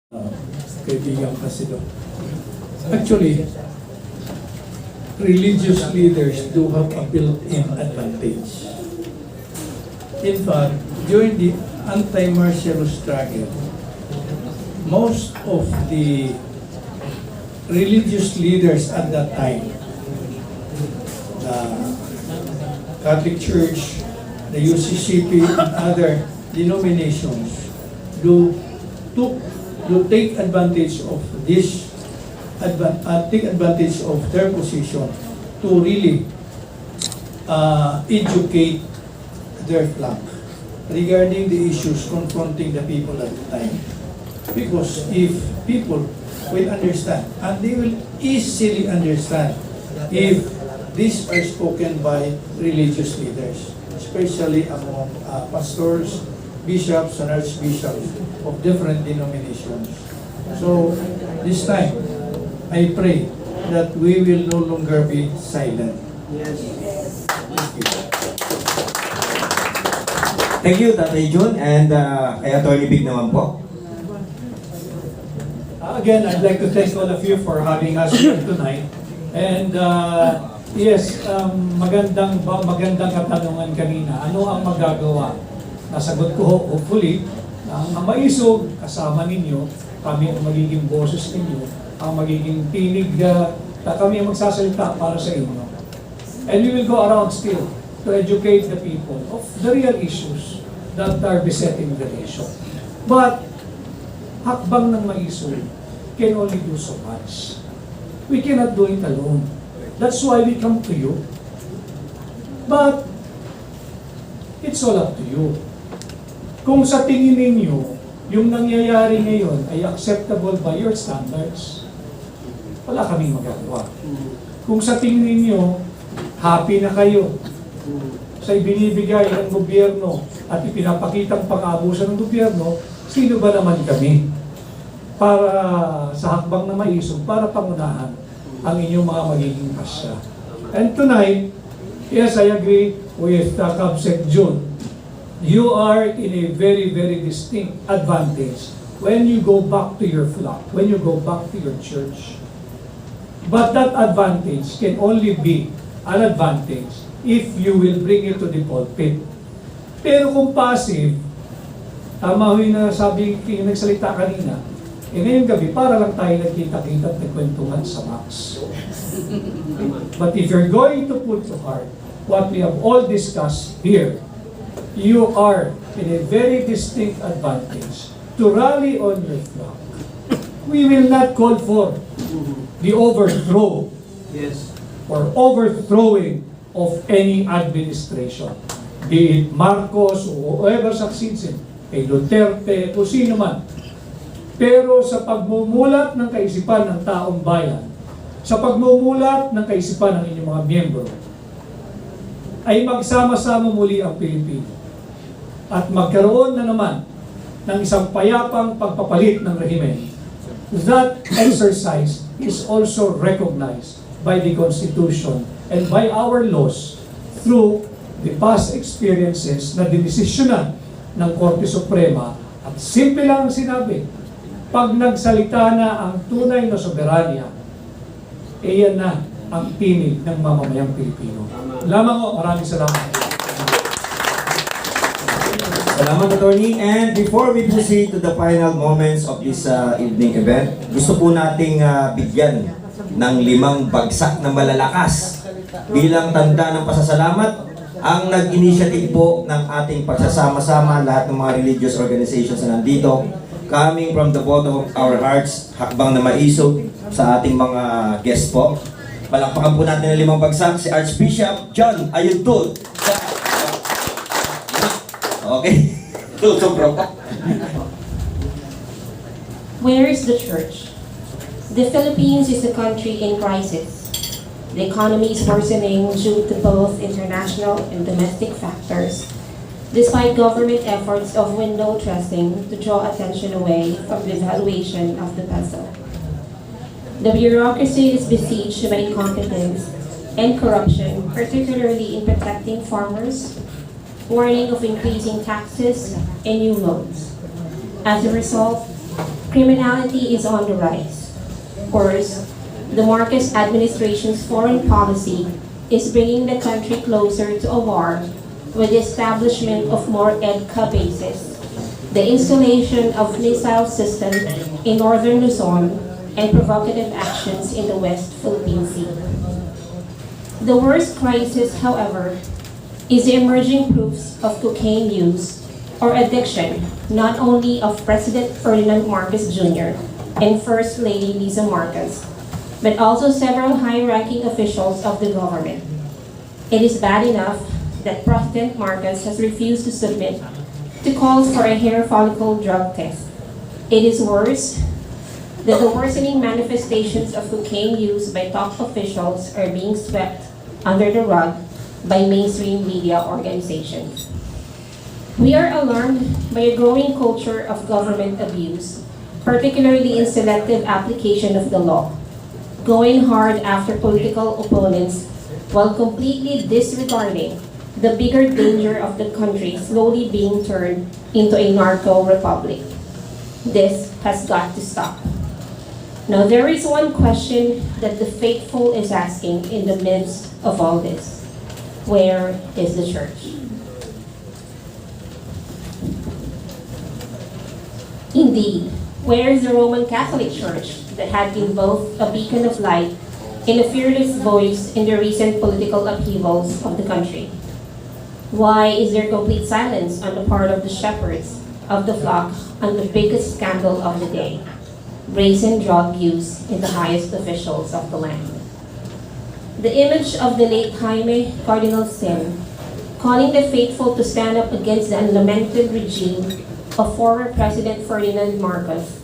kaibigan kasi doon. Actually, religious leaders do have a built-in advantage. In fact, during the anti-martial struggle, most of the religious leaders at that time, the Catholic Church, the UCCP, and other denominations do take advantage of this, take advantage of their position to really educate their flock regarding the issues confronting the people at the time. Because if people will understand, and they will easily understand if these are spoken by religious leaders, especially among pastors, bishops, and archbishops of different denominations. So, this time, I pray that we will no longer be silent. Yes. Thank you. Thank you, Tatay Jun, and kay Atty. Big naman po. Again, I'd like to thank all of you for having us here tonight. And yes, magandang katanungan kanina. Ano ang magagawa? Nasagot ko, hopefully, ang maisog kasama ninyo, kami ang magiging boses ninyo, ang magiging tinig, kami ang magsasalita para sa inyo. And we will go around still to educate the people of the real issues that are besetting the nation. But, hakbang ng maisog can only do so much. We cannot do it alone. That's why we come to you. But, it's all up to you. Kung sa tingin ninyo, yung nangyayari ngayon ay acceptable by your standards, wala kaming magagawa. Kung sa tingin ninyo, happy na kayo sa ibinibigay ng gobyerno at ipinapakitang pang-abuso ng gobyerno, sino ba naman kami para sa hakbang na maisog, para pangunahan ang inyong mga magiging pasya. And tonight, yes, I agree with Kabsec Jun. You are in a very, very distinct advantage when you go back to your flock, when you go back to your church. But that advantage can only be an advantage if you will bring it to the pulpit. Pero kung passive, tama ho yung nasabi yung nagsalita kanina, ngayong gabi, para lang tayo nagkita-kita at nagkwentuhan sa Max. But if you're going to put to heart what we have all discussed here, you are in a very distinct advantage to rally on your flock. We will not call for the overthrow or overthrowing of any administration. Be it Marcos or whoever succeeds him, kay Duterte o sino man. Pero sa pagmumulat ng kaisipan ng taong bayan, sa pagmumulat ng kaisipan ng inyong mga miyembro, ay magsama-sama muli ang Pilipino at magkaroon na naman ng isang payapang pagpapalit ng rehimen. That exercise is also recognized by the Constitution and by our laws through the past experiences na dinesisyonan ng Korte Suprema. At simple lang ang sinabi, pag nagsalita na ang tunay na soberanya, iyan na ang tinig ng mamamayang Pilipino. Lamang ko, maraming salamat. Salamat, Atty. And before we proceed to the final moments of this evening event, gusto po nating bigyan ng 5 bagsak na malalakas bilang tanda ng pasasalamat ang nag-initiative po ng ating pagsasama-sama lahat ng mga religious organizations na nandito, coming from the bottom of our hearts, hakbang na maisog sa ating mga guests po. Palakpakan po natin ng 5 bagsak si Archbishop John Ayuntun. Okay. Where is the church? The Philippines is a country in crisis. The economy is worsening due to both international and domestic factors, despite government efforts of window dressing to draw attention away from the devaluation of the peso. The bureaucracy is besieged by incompetence and corruption, particularly in protecting farmers, warning of increasing taxes and new loans. As a result, Criminality is on the rise. Worse, the Marcos administration's foreign policy is bringing the country closer to a war with the establishment of more EDCA bases, the installation of missile systems in northern Luzon, and provocative actions in the West Philippine Sea. The worst crisis, however, is the emerging proofs of cocaine use or addiction, not only of President Ferdinand Marcos Jr. and First Lady Lisa Marcos, but also several high-ranking officials of the government. It is bad enough that President Marcos has refused to submit to calls for a hair follicle drug test. It is worse that the worsening manifestations of cocaine use by top officials are being swept under the rug by mainstream media organizations. We are alarmed by a growing culture of government abuse, particularly in selective application of the law, going hard after political opponents while completely disregarding the bigger danger of the country slowly being turned into a narco republic. This has got to stop. Now, there is one question that the faithful is asking in the midst of all this. Where is the church? Indeed, where is the Roman Catholic Church that had been both a beacon of light and a fearless voice in the recent political upheavals of the country? Why is there complete silence on the part of the shepherds of the flock on the biggest scandal of the day? Brazen drug use in the highest officials of the land. The image of the late Jaime Cardinal Sin, calling the faithful to stand up against the unlamented regime of former President Ferdinand Marcos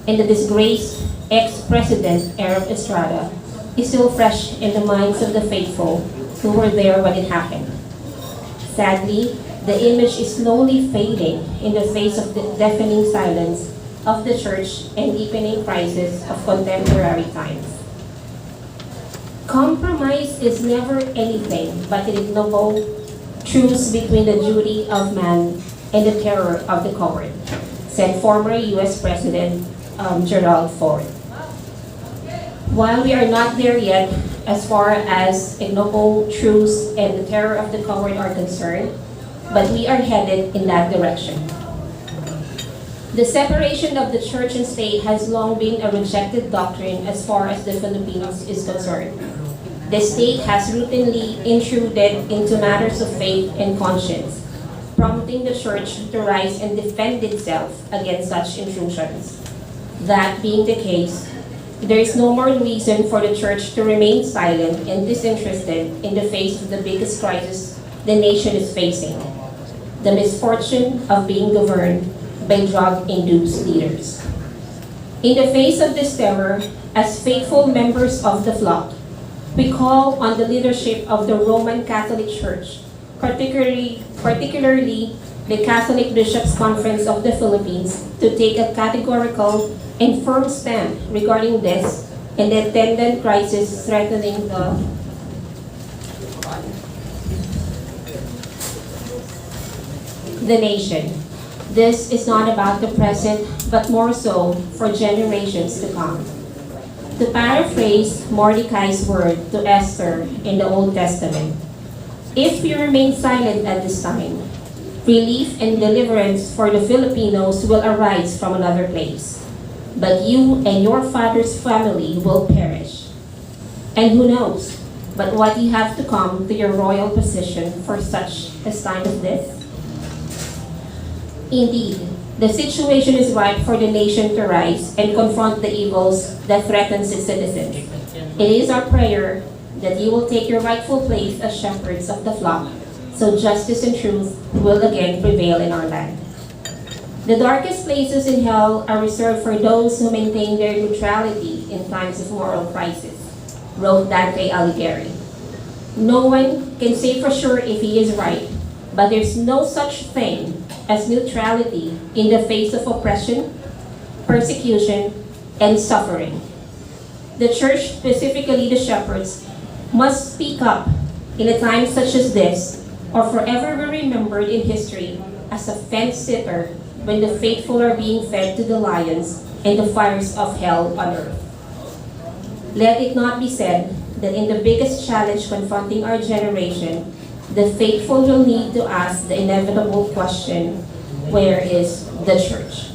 and the disgraced ex-president Arab Estrada, is still fresh in the minds of the faithful who were there when it happened. Sadly, the image is slowly fading in the face of the deafening silence of the church and deepening crisis of contemporary times. Compromise is never anything but an ignoble truce between the duty of man and the terror of the coward, said former U.S. President Gerald Ford. While we are not there yet as far as ignoble truce and the terror of the coward are concerned, but we are headed in that direction. The separation of the church and state has long been a rejected doctrine as far as the Filipinos is concerned. The state has routinely intruded into matters of faith and conscience, prompting the church to rise and defend itself against such intrusions. That being the case, there is no more reason for the church to remain silent and disinterested in the face of the biggest crisis the nation is facing, the misfortune of being governed by drug-induced leaders. In the face of this terror, as faithful members of the flock, we call on the leadership of the Roman Catholic Church, particularly the Catholic Bishops' Conference of the Philippines, to take a categorical and firm stand regarding this and the attendant crisis threatening the nation. This is not about the present, but more so for generations to come. To paraphrase Mordecai's word to Esther in the Old Testament, if we remain silent at this time, relief and deliverance for the Filipinos will arise from another place, but you and your father's family will perish. And who knows but what you have to come to your royal position for such a time as this? Indeed, the situation is ripe for the nation to rise and confront the evils that threatens its citizens. It is our prayer that you will take your rightful place as shepherds of the flock, so justice and truth will again prevail in our land. The darkest places in hell are reserved for those who maintain their neutrality in times of moral crisis, wrote Dante Alighieri. No one can say for sure if he is right, but there's no such thing as neutrality in the face of oppression, persecution, and suffering. The church, specifically the shepherds, must speak up in a time such as this, or forever be remembered in history as a fence-sitter when the faithful are being fed to the lions and the fires of hell on earth. Let it not be said that in the biggest challenge confronting our generation, the faithful will need to ask the inevitable question, where is the church?